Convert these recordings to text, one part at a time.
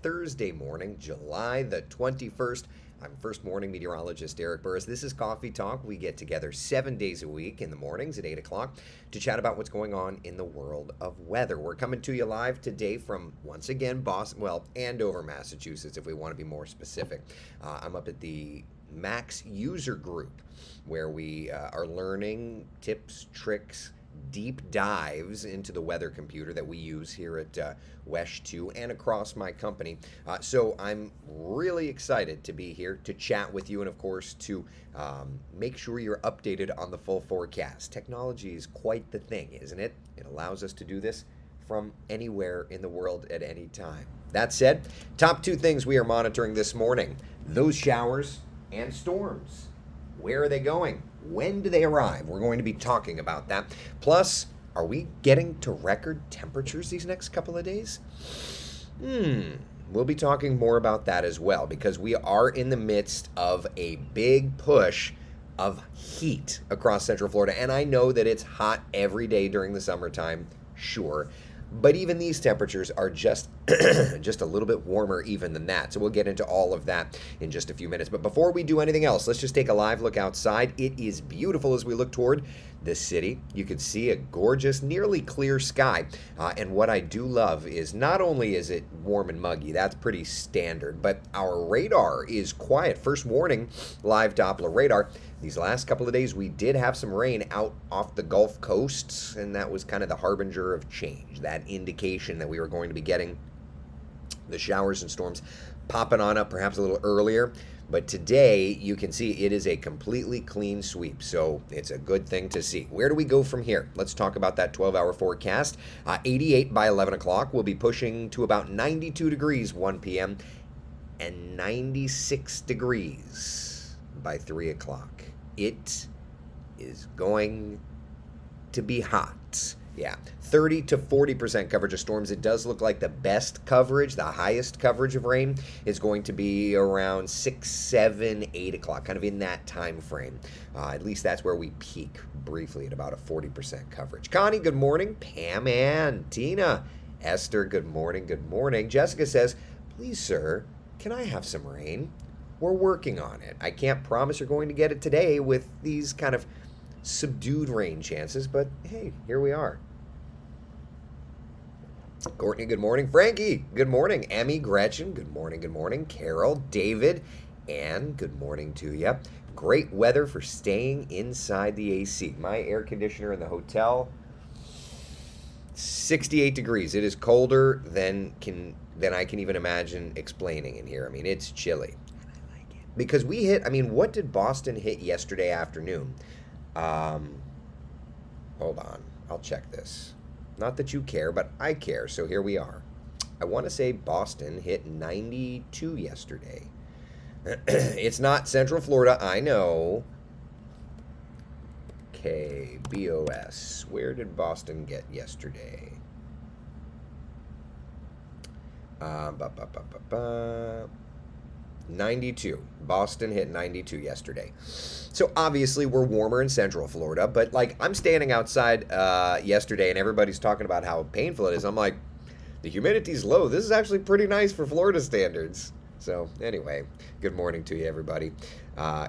Thursday morning, July the 21st. I'm First Morning Meteorologist Eric Burris. This is Coffee Talk. We get together 7 days a week in the mornings at 8 o'clock to chat about what's going on in the world of weather. We're coming to you live today from, once again, Boston, Andover, Massachusetts, if we want to be more specific. I'm up at the Max User Group, where we are learning tips, tricks, deep dives into the weather computer that we use here at WESH 2 and across my company. So I'm really excited to be here to chat with you and, of course, to make sure you're updated on the full forecast. Technology is quite the thing, isn't it? It allows us to do this from anywhere in the world at any time. That said, top two things we are monitoring this morning: those showers and storms. Where are they going? When do they arrive? We're going to be talking about that. Plus, are we getting to record temperatures these next couple of days? We'll be talking more about that as well, because we are in the midst of a big push of heat across Central Florida. And I know that it's hot every day during the summertime, sure. But even these temperatures are just a little bit warmer even than that. So we'll get into all of that in just a few minutes. But before we do anything else, let's just take a live look outside. It is beautiful as we look toward the city. You can see a gorgeous, nearly clear sky. And what I do love is not only is it warm and muggy, that's pretty standard, but our radar is quiet. First warning, live Doppler radar. These last couple of days, we did have some rain out off the Gulf coasts, and that was kind of the harbinger of change, that indication that we were going to be getting the showers and storms popping on up perhaps a little earlier. But today, you can see it is a completely clean sweep, so it's a good thing to see. Where do we go from here? Let's talk about that 12-hour forecast. 88 by 11 o'clock. We'll be pushing to about 92 degrees 1 p.m. and 96 degrees by 3 o'clock. It is going to be hot. Yeah, 30 to 40% coverage of storms. It does look like the best coverage, the highest coverage of rain is going to be around 6, 7, 8 o'clock, kind of in that time frame. At least that's where we peak briefly at about a 40% coverage. Connie, good morning. Pam Ann, Tina, Esther, good morning. Good morning. Jessica says, please, sir, can I have some rain? We're working on it. I can't promise you're going to get it today with these kind of subdued rain chances, but hey, here we are. Courtney, good morning. Frankie, good morning. Emmy, Gretchen, good morning. Good morning. Carol, David, Ann, good morning to you. Great weather for staying inside the AC. My air conditioner in the hotel, 68 degrees. It is colder than I can even imagine explaining in here. I mean, it's chilly. Because we hit, what did Boston hit yesterday afternoon? Hold on, I'll check this. Not that you care, but I care, so here we are. I want to say Boston hit 92 yesterday. It's not Central Florida, I know. Okay, BOS. Where did Boston get yesterday? 92. Boston hit 92 yesterday. So obviously we're warmer in Central Florida, but I'm standing outside yesterday and everybody's talking about how painful it is. I'm like, the humidity's low. This is actually pretty nice for Florida standards. So anyway, good morning to you, everybody.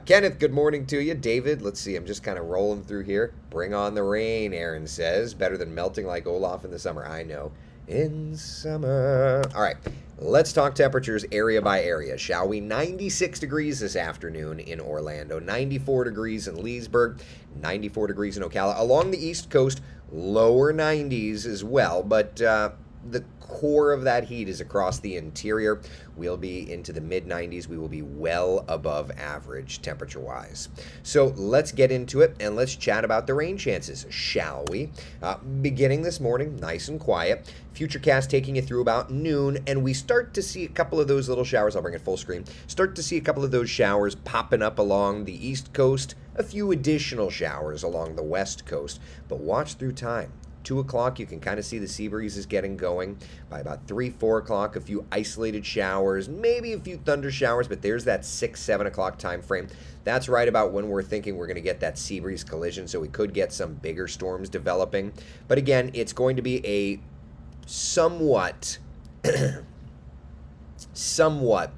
Kenneth, good morning to you. David, let's see, I'm just kind of rolling through here. Bring on the rain, Aaron says. Better than melting like Olaf in the summer. I know. In summer. All right, let's talk temperatures area by area, shall we? 96 degrees this afternoon in Orlando, 94 degrees in Leesburg, 94 degrees in Ocala. Along the East Coast, lower 90s as well, but the core of that heat is across the interior. We'll be into the mid-90s. We will be well above average temperature-wise. So let's get into it and let's chat about the rain chances, shall we? Beginning this morning, nice and quiet. Futurecast taking you through about noon, and we start to see a couple of those little showers. I'll bring it full screen. Start to see a couple of those showers popping up along the East Coast, a few additional showers along the West Coast, but watch through time. 2 o'clock, you can kind of see the sea breezes getting going. By about 3, 4 o'clock, a few isolated showers, maybe a few thunder showers, but there's that 6, 7 o'clock time frame. That's right about when we're thinking we're going to get that sea breeze collision, so we could get some bigger storms developing. But again, it's going to be a somewhat somewhat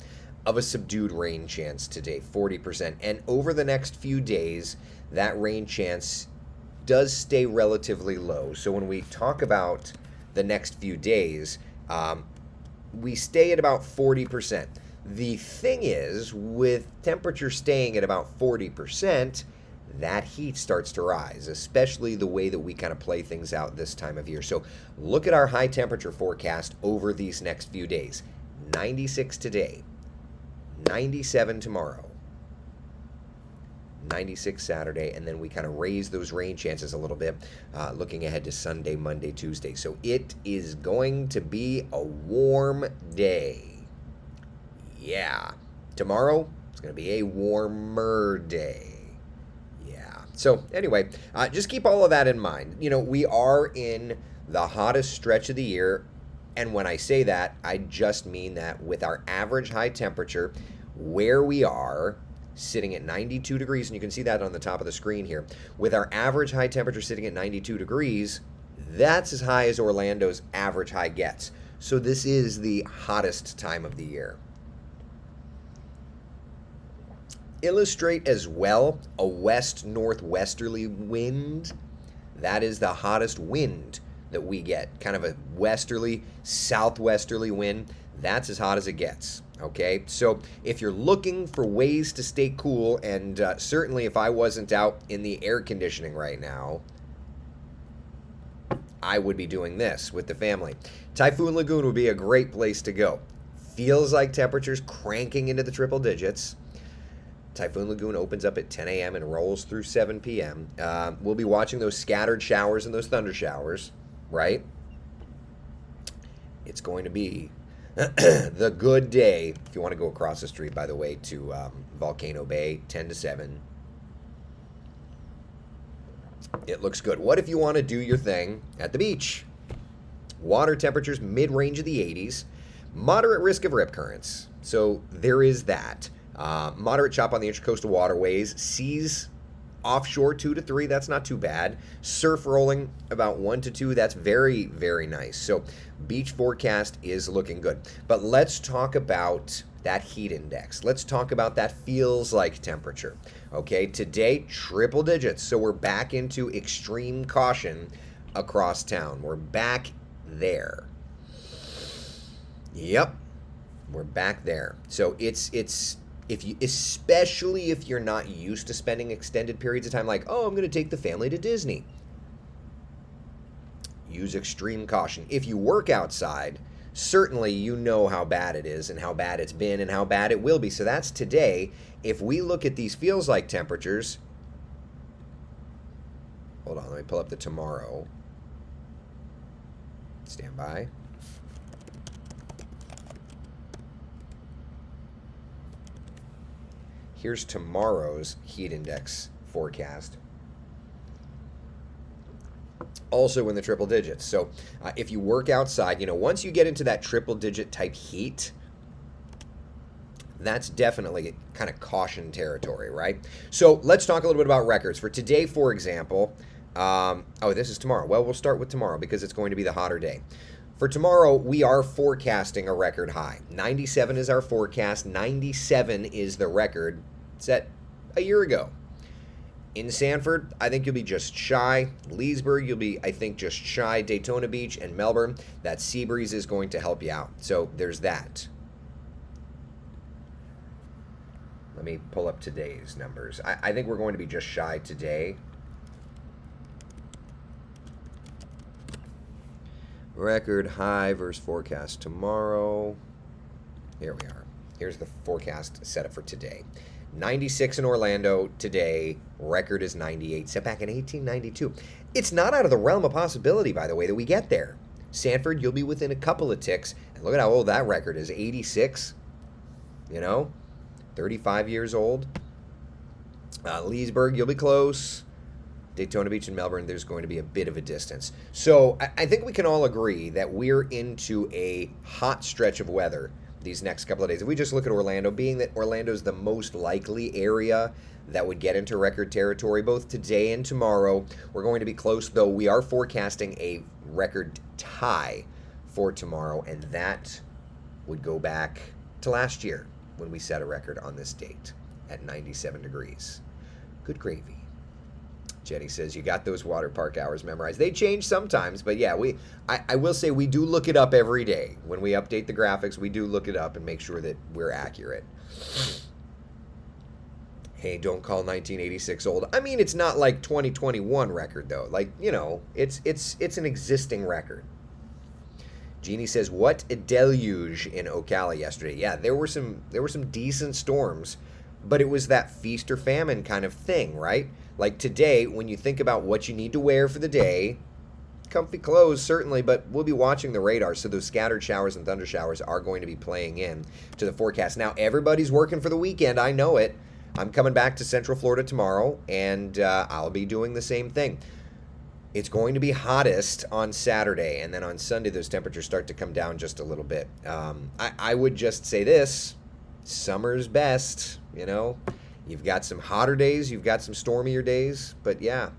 of a subdued rain chance today, 40%. And over the next few days, that rain chance does stay relatively low. So when we talk about the next few days, we stay at about 40%. The thing is, with temperature staying at about 40%, that heat starts to rise, especially the way that we kind of play things out this time of year. So look at our high temperature forecast over these next few days. 96 today, 97 tomorrow, 96 Saturday, and then we kind of raise those rain chances a little bit, looking ahead to Sunday, Monday, Tuesday. So it is going to be a warm day. Yeah. Tomorrow, it's going to be a warmer day. Yeah. So anyway, just keep all of that in mind. You know, we are in the hottest stretch of the year. And when I say that, I just mean that with our average high temperature, where we are, sitting at 92 degrees, and you can see that on the top of the screen here. With our average high temperature sitting at 92 degrees, that's as high as Orlando's average high gets. So this is the hottest time of the year. Illustrate as well a west-northwesterly wind. That is the hottest wind that we get. Kind of a westerly, southwesterly wind. That's as hot as it gets. Okay, so if you're looking for ways to stay cool, and certainly if I wasn't out in the air conditioning right now, I would be doing this with the family. Typhoon Lagoon would be a great place to go. Feels like temperatures cranking into the triple digits. Typhoon Lagoon opens up at 10 a.m. and rolls through 7 p.m. We'll be watching those scattered showers and those thunder showers, right? It's going to be the good day. If you want to go across the street, by the way, to Volcano Bay, 10 to 7. It looks good. What if you want to do your thing at the beach? Water temperatures mid-range of the 80s. Moderate risk of rip currents. So there is that. Moderate chop on the intracoastal waterways. Seas offshore 2 to 3. That's not too bad. Surf rolling about 1 to 2. That's very, very nice. So beach forecast is looking good. But let's talk about that heat index. Let's talk about that feels like temperature. Okay, today triple digits. So we're back into extreme caution across town. We're back there. Yep. We're back there. So it's if you, especially if you're not used to spending extended periods of time, like, oh, I'm going to take the family to Disney. Use extreme caution. If you work outside, certainly you know how bad it is and how bad it's been and how bad it will be. So that's today. If we look at these feels like temperatures, hold on, let me pull up the tomorrow. Stand by. Here's tomorrow's heat index forecast. Also in the triple digits. So if you work outside, you know, once you get into that triple digit type heat, that's definitely kind of caution territory, right? So let's talk a little bit about records. For today, for example, this is tomorrow. Well, we'll start with tomorrow because it's going to be the hotter day. For tomorrow, we are forecasting a record high. 97 is our forecast. 97 is the record set a year ago. In Sanford, I think you'll be just shy. Leesburg, you'll be, I think, just shy. Daytona Beach and Melbourne, that sea breeze is going to help you out. So there's that. Let me pull up today's numbers. I think we're going to be just shy today. Record high versus forecast tomorrow. Here we are. Here's the forecast setup for today. 96 in Orlando today. Record is 98. Set back in 1892. It's not out of the realm of possibility, by the way, that we get there. Sanford, you'll be within a couple of ticks. And look at how old that record is. 86. You know? 35 years old. Leesburg, you'll be close. Daytona Beach and Melbourne, there's going to be a bit of a distance. So I think we can all agree that we're into a hot stretch of weather these next couple of days. If we just look at Orlando, being that Orlando's the most likely area that would get into record territory both today and tomorrow, we're going to be close, though we are forecasting a record high for tomorrow, and that would go back to last year when we set a record on this date at 97 degrees. Good gravy. Jenny says, you got those water park hours memorized. They change sometimes, but yeah, I will say we do look it up every day. When we update the graphics, we do look it up and make sure that we're accurate. Hey, don't call 1986 old. I mean, it's not like 2021 record, though. Like, you know, it's an existing record. Jeannie says, what a deluge in Ocala yesterday. Yeah, there were some decent storms, but it was that feast or famine kind of thing, right? Like today, when you think about what you need to wear for the day, comfy clothes certainly, but we'll be watching the radar, so those scattered showers and thunder showers are going to be playing in to the forecast. Now, everybody's working for the weekend. I know it. I'm coming back to Central Florida tomorrow, and I'll be doing the same thing. It's going to be hottest on Saturday, and then on Sunday, those temperatures start to come down just a little bit. I would just say this, summer's best, you know. You've got some hotter days, you've got some stormier days, but yeah.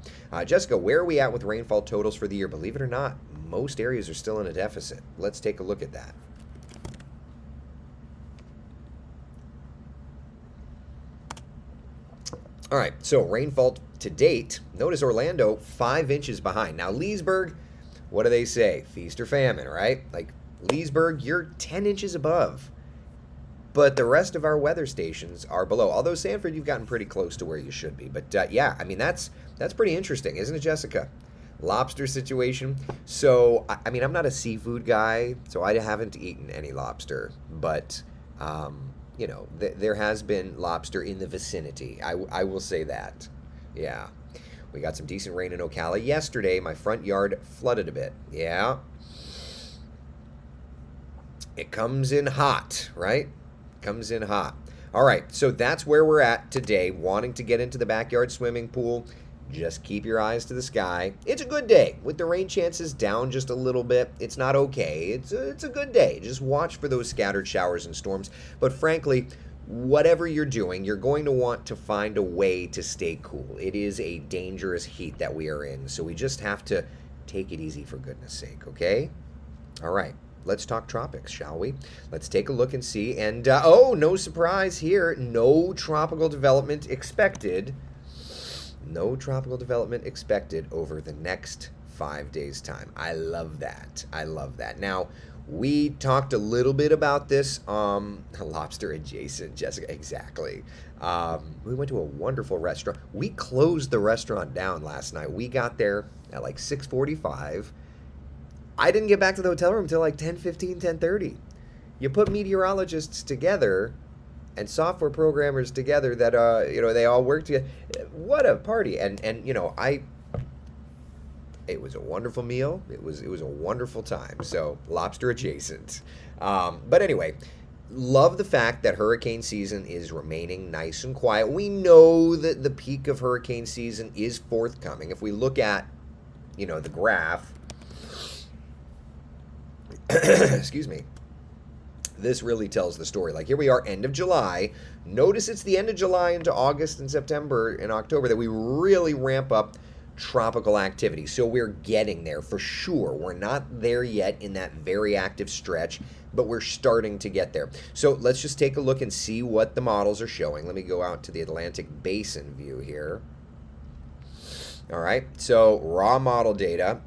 Jessica, where are we at with rainfall totals for the year? Believe it or not, most areas are still in a deficit. Let's take a look at that. All right, so rainfall to date, notice Orlando, 5 inches behind. Now, Leesburg, what do they say? Feast or famine, right? Like, Leesburg, you're 10 inches above. But the rest of our weather stations are below. Although Sanford, you've gotten pretty close to where you should be. But yeah, I mean, that's pretty interesting, isn't it, Jessica? Lobster situation. So, I mean, I'm not a seafood guy, so I haven't eaten any lobster. But, you know, there has been lobster in the vicinity. I will say that. Yeah. We got some decent rain in Ocala yesterday. My front yard flooded a bit. Yeah. It comes in hot, right? Comes in hot. All right, so that's where we're at today, wanting to get into the backyard swimming pool. Just keep your eyes to the sky. It's a good day with the rain chances down just a little bit. It's not okay. It's a good day. Just watch for those scattered showers and storms. But frankly, whatever you're doing, you're going to want to find a way to stay cool. It is a dangerous heat that we are in, so we just have to take it easy for goodness sake, okay? All right. Let's talk tropics, shall we? Let's take a look and see. And, oh, no surprise here. No tropical development expected. No tropical development expected over the next 5 days' time. I love that. I love that. Now, we talked a little bit about this. Lobster adjacent, Jessica. Exactly. We went to a wonderful restaurant. We closed the restaurant down last night. We got there at like 6:45. I didn't get back to the hotel room until like 10:15, 10:30. You put meteorologists together and software programmers together that, you know, they all work together. What a party. And you know, it was a wonderful meal. It was a wonderful time. So lobster adjacent. But anyway, love the fact that hurricane season is remaining nice and quiet. We know that the peak of hurricane season is forthcoming. If we look at, you know, the graph, excuse me, this really tells the story. Like, here we are, end of July. Notice it's the end of July into August and September and October that we really ramp up tropical activity. So we're getting there for sure. We're not there yet in that very active stretch, but we're starting to get there. So let's just take a look and see what the models are showing. Let me go out to the Atlantic Basin view here. All right, so raw model data.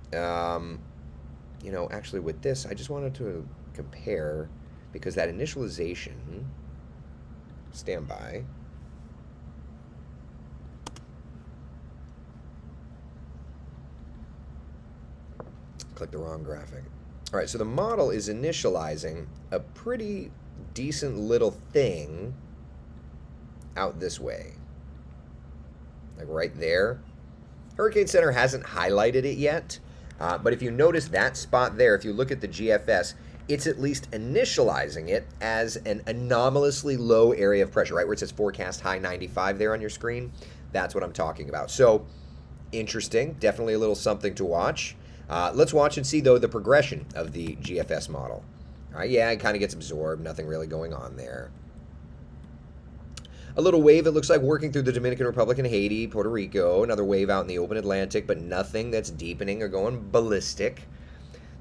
You know, actually with this, I just wanted to compare, because that initialization, stand by. Click the wrong graphic. All right, so the model is initializing a pretty decent little thing out this way. Like right there. Hurricane Center hasn't highlighted it yet. But if you notice that spot there, if you look at the GFS, it's at least initializing it as an anomalously low area of pressure, right? Where it says forecast high 95 there on your screen. That's what I'm talking about. So, interesting. Definitely a little something to watch. Let's watch and see, though, the progression of the GFS model. All right, yeah, it kind of gets absorbed. Nothing really going on there. A little wave, it looks like, working through the Dominican Republic and Haiti, Puerto Rico. Another wave out in the open Atlantic, but nothing that's deepening or going ballistic.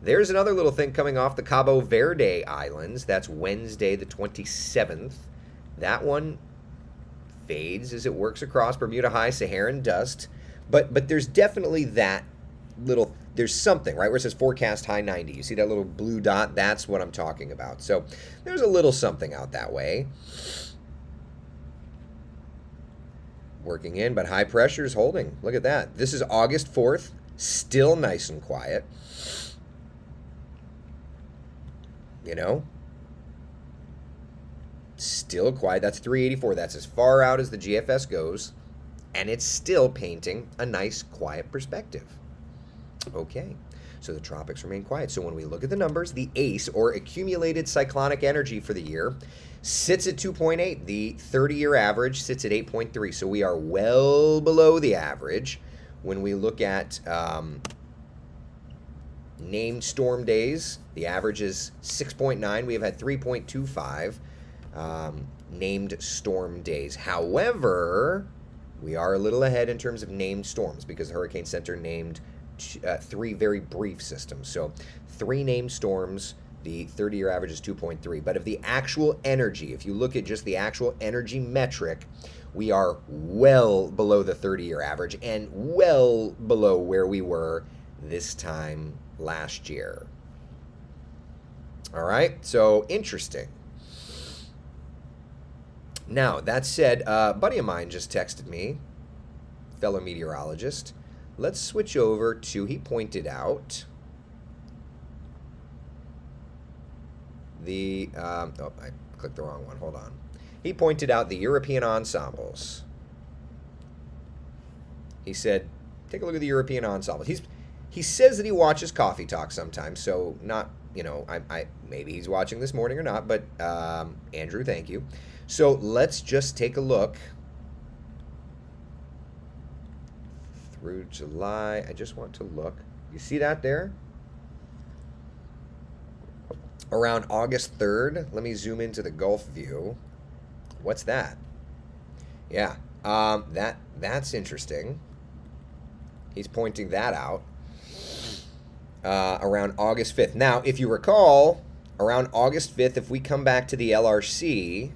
There's another little thing coming off the Cabo Verde Islands. That's Wednesday the 27th. That one fades as it works across Bermuda High Saharan dust. But there's definitely that little, there's something, right, where it says forecast high 90. You see that little blue dot? That's what I'm talking about. So there's a little something out that way. Working in, but high pressure is holding. Look at that. This is August 4th. Still nice and quiet. You know? Still quiet. That's 384. That's as far out as the GFS goes. And it's still painting a nice, quiet perspective. Okay. So the tropics remain quiet. So when we look at the numbers, the ACE, or accumulated cyclonic energy for the year, sits at 2.8. The 30-year average sits at 8.3. So we are well below the average. When we look at named storm days, the average is 6.9. We have had 3.25 named storm days. However, we are a little ahead in terms of named storms because the Hurricane Center named 3 very brief systems. So 3 named storms. The 30-year average is 2.3. But of the actual energy, if you look at just the actual energy metric, we are well below the 30-year average and well below where we were this time last year. All right, so interesting. Now, that said, a buddy of mine just texted me, fellow meteorologist. Let's switch over to, he pointed out the, I clicked the wrong one, hold on. He pointed out the European ensembles. He said, take a look at the European ensembles. He says that he watches Coffee Talk sometimes, so not, you know, I maybe he's watching this morning or not, but Andrew, thank you. So let's just take a look through July. I just want to look. You see that there? Around August 3rd, let me zoom into the Gulf view. What's that? Yeah, that's interesting. He's pointing that out. Around August 5th. Now, if you recall, around August 5th, if we come back to the LRC,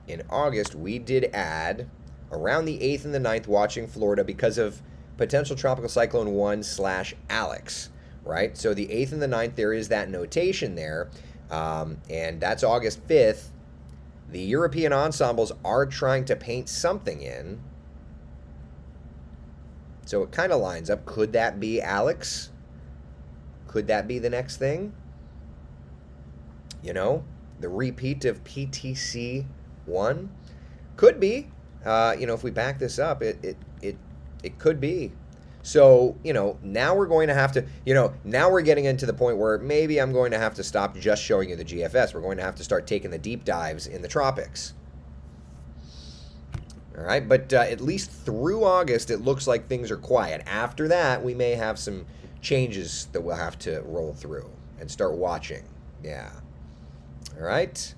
in August, we did add around the 8th and the 9th watching Florida because of potential tropical cyclone 1/Alex, right? So the 8th and the 9th, there is that notation there, and that's August 5th. The European ensembles are trying to paint something in. So it kind of lines up. Could that be Alex? Could that be the next thing? You know, the repeat of PTC 1? Could be. You know, if we back this up, it could be. So, you know, now we're going to have to, you know, now we're getting into the point where maybe I'm going to have to stop just showing you the GFS. We're going to have to start taking the deep dives in the tropics. All right, but at least through August, it looks like things are quiet. After that, we may have some changes that we'll have to roll through and start watching. Yeah. All right.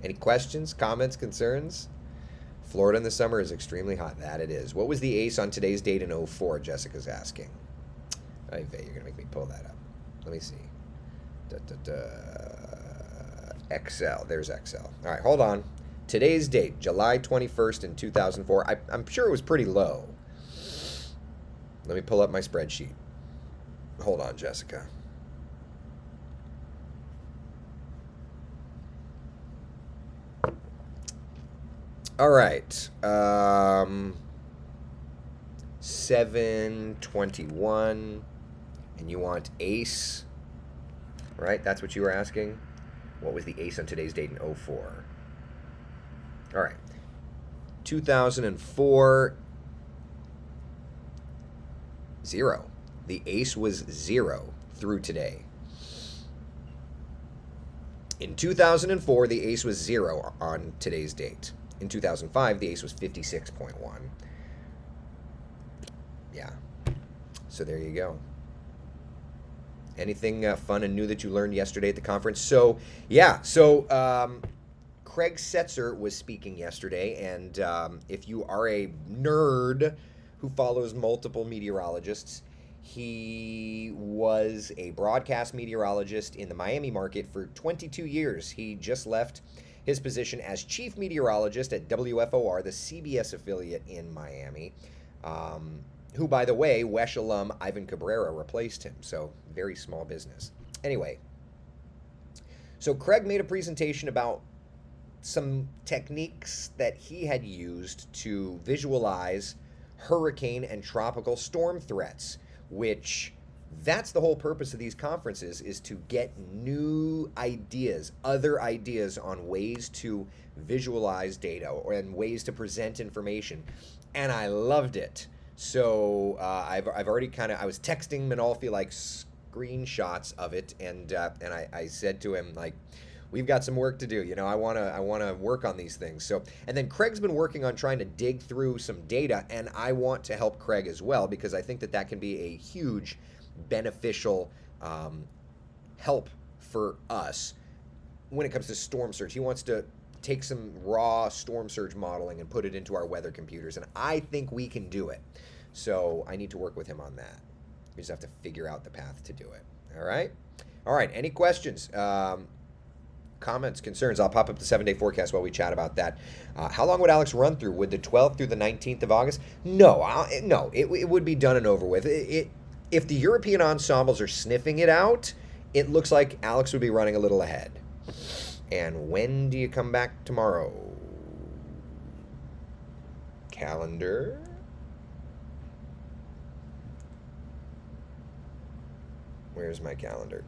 Any questions, comments, concerns? Florida in the summer is extremely hot. That it is. What was the ACE on today's date in 04? Jessica's asking. You're going to make me pull that up. Let me see. Excel. There's Excel. All right, hold on. Today's date, July 21st in 2004. I'm sure it was pretty low. Let me pull up my spreadsheet. Hold on, Jessica. All right. 721. And you want ACE, right? That's what you were asking? What was the ACE on today's date in 04? All right. 2004, 0. The ACE was 0 through today. In 2004, the ACE was 0 on today's date. In 2005, the ACE was 56.1. Yeah. So there you go. Anything fun and new that you learned yesterday at the conference? So, yeah. So, Craig Setzer was speaking yesterday, and if you are a nerd who follows multiple meteorologists, he was a broadcast meteorologist in the Miami market for 22 years. He just left his position as chief meteorologist at WFOR, the CBS affiliate in Miami, who, by the way, WESH alum Ivan Cabrera replaced him, so very small business. Anyway, so Craig made a presentation about some techniques that he had used to visualize hurricane and tropical storm threats, which that's the whole purpose of these conferences, is to get new ideas, other ideas on ways to visualize data and ways to present information. And I loved it. So I've already I was texting Manolfi like screenshots of it, and I said to him, like, we've got some work to do. You know, I wanna work on these things. So, and then Craig's been working on trying to dig through some data, and I want to help Craig as well, because I think that can be a huge beneficial help for us when it comes to storm surge. He wants to take some raw storm surge modeling and put it into our weather computers, and I think we can do it. So I need to work with him on that. We just have to figure out the path to do it. All right. Any questions? Comments, concerns? I'll pop up the 7-day forecast while we chat about that. How long would Alex run through? Would the 12th through the 19th of August? No, it would be done and over with. If the European ensembles are sniffing it out, it looks like Alex would be running a little ahead. And when do you come back tomorrow? Calendar. Where's my calendar?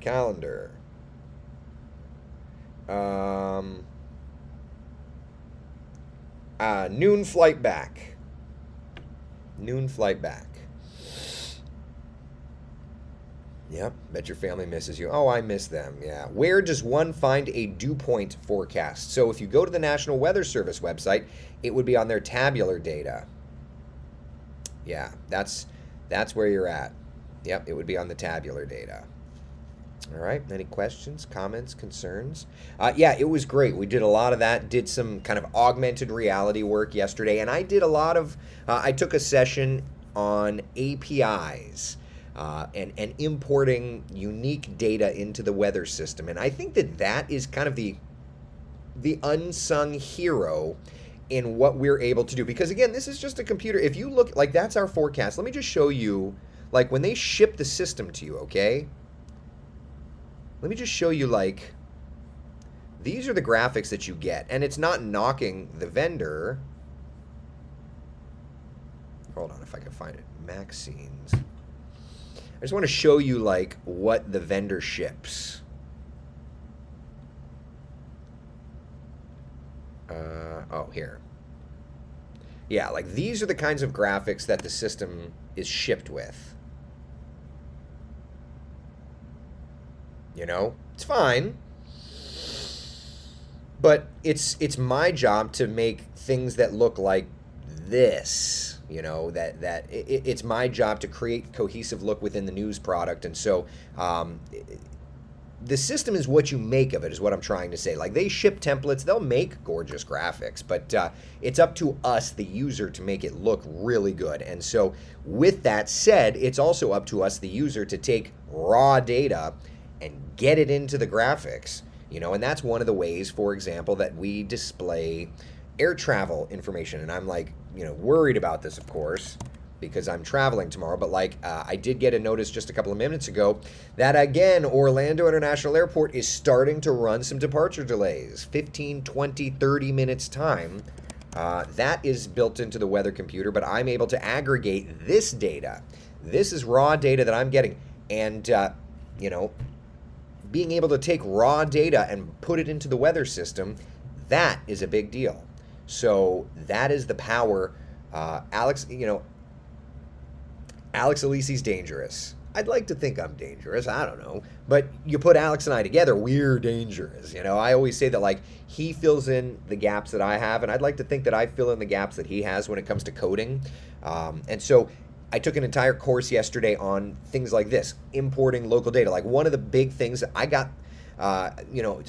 Noon flight back. Yep, bet your family misses you. Oh, I miss them, yeah. Where does one find a dew point forecast? So if you go to the National Weather Service website, it would be on their tabular data. Yeah, that's where you're at. Yep, it would be on the tabular data. All right, any questions, comments, concerns? Yeah, it was great. We did a lot of that, did some kind of augmented reality work yesterday, and I did a lot of, I took a session on APIs. And importing unique data into the weather system. And I think that is kind of the unsung hero in what we're able to do. Because again, this is just a computer. If you look, like, that's our forecast. Let me just show you, like, when they ship the system to you, okay? Let me just show you, like, these are the graphics that you get. And it's not knocking the vendor. Hold on, if I can find it. Maxines. I just want to show you, like, what the vendor ships. Here. Yeah, like, these are the kinds of graphics that the system is shipped with. You know? It's fine. But it's my job to make things that look like this. You know, it's my job to create cohesive look within the news product. And so the system is what you make of it, is what I'm trying to say. Like, they ship templates, they'll make gorgeous graphics, but it's up to us, the user, to make it look really good. And so with that said, it's also up to us, the user, to take raw data and get it into the graphics. You know, and that's one of the ways, for example, that we display air travel information. And I'm, like, you know, worried about this, of course, because I'm traveling tomorrow. But, like, I did get a notice just a couple of minutes ago that, again, Orlando International Airport is starting to run some departure delays, 15, 20, 30 minutes time. That is built into the weather computer, but I'm able to aggregate this data. This is raw data that I'm getting. And, you know, being able to take raw data and put it into the weather system, that is a big deal. So that is the power. Alex, you know, Alex Alisi's dangerous. I'd like to think I'm dangerous. I don't know. But you put Alex and I together, we're dangerous. You know, I always say that, like, he fills in the gaps that I have, and I'd like to think that I fill in the gaps that he has when it comes to coding. And so I took an entire course yesterday on things like this, importing local data. Like, one of the big things that I got, you know,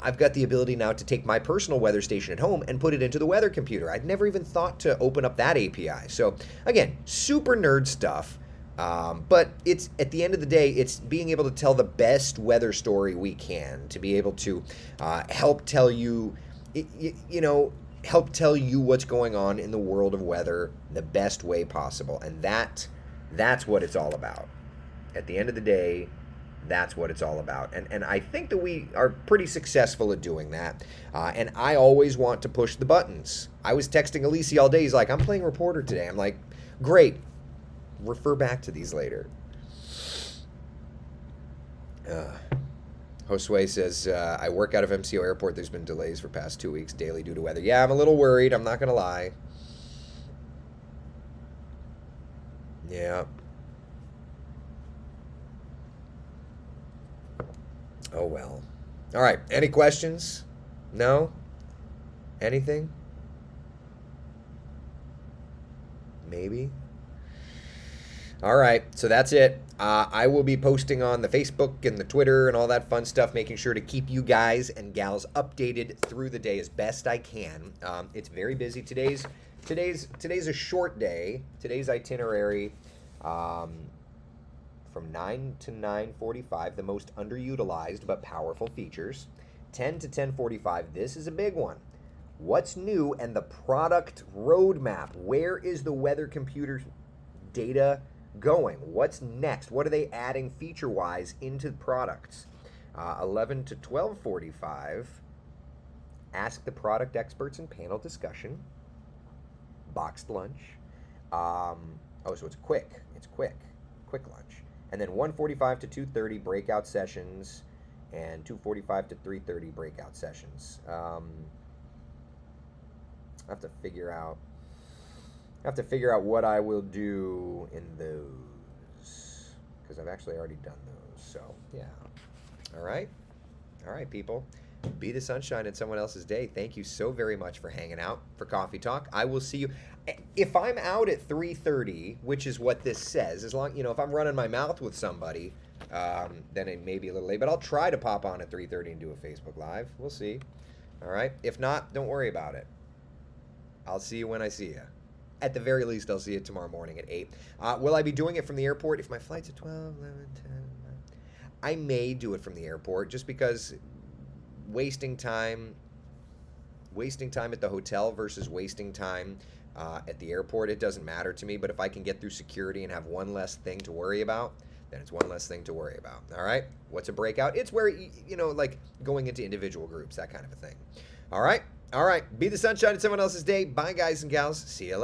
I've got the ability now to take my personal weather station at home and put it into the weather computer. I'd never even thought to open up that API. So again, super nerd stuff. But it's, at the end of the day, it's being able to tell the best weather story we can, to be able to help tell you, help tell you what's going on in the world of weather the best way possible. And that's what it's all about. At the end of the day, that's what it's all about. And I think that we are pretty successful at doing that. And I always want to push the buttons. I was texting Alisi all day. He's like, I'm playing reporter today. I'm like, great. Refer back to these later. Josue says, I work out of MCO Airport. There's been delays for past 2 weeks daily due to weather. Yeah, I'm a little worried. I'm not going to lie. Yeah. Oh, well. All right. Any questions? No? Anything? Maybe? All right, so that's it. I will be posting on the Facebook and the Twitter and all that fun stuff, making sure to keep you guys and gals updated through the day as best I can. It's very busy. Today's a short day. Today's itinerary from 9 to 9:45, the most underutilized but powerful features. 10 to 10:45, this is a big one. What's new and the product roadmap. Where is the weather computer data going? What's next? What are they adding feature-wise into products? 11 to 12:45, ask the product experts in panel discussion. Boxed lunch. So it's quick. It's quick lunch. And then 1:45 to 2:30 breakout sessions, and 2:45 to 3:30 breakout sessions. I have to figure out what I will do in those, because I've actually already done those. So yeah. All right, people. Be the sunshine in someone else's day. Thank you so very much for hanging out for Coffee Talk. I will see you. If I'm out at 3:30, which is what this says, as long, if I'm running my mouth with somebody, then it may be a little late. But I'll try to pop on at 3:30 and do a Facebook Live. We'll see. All right. If not, don't worry about it. I'll see you when I see you. At the very least, I'll see you tomorrow morning at 8. Will I be doing it from the airport? If my flight's at 12, 11, 10, 9, I may do it from the airport, just because wasting time at the hotel versus wasting time at the airport, it doesn't matter to me. But if I can get through security and have one less thing to worry about, then it's one less thing to worry about. All right? What's a breakout? It's where, like going into individual groups, that kind of a thing. All right? Be the sunshine in someone else's day. Bye, guys and gals. See you later.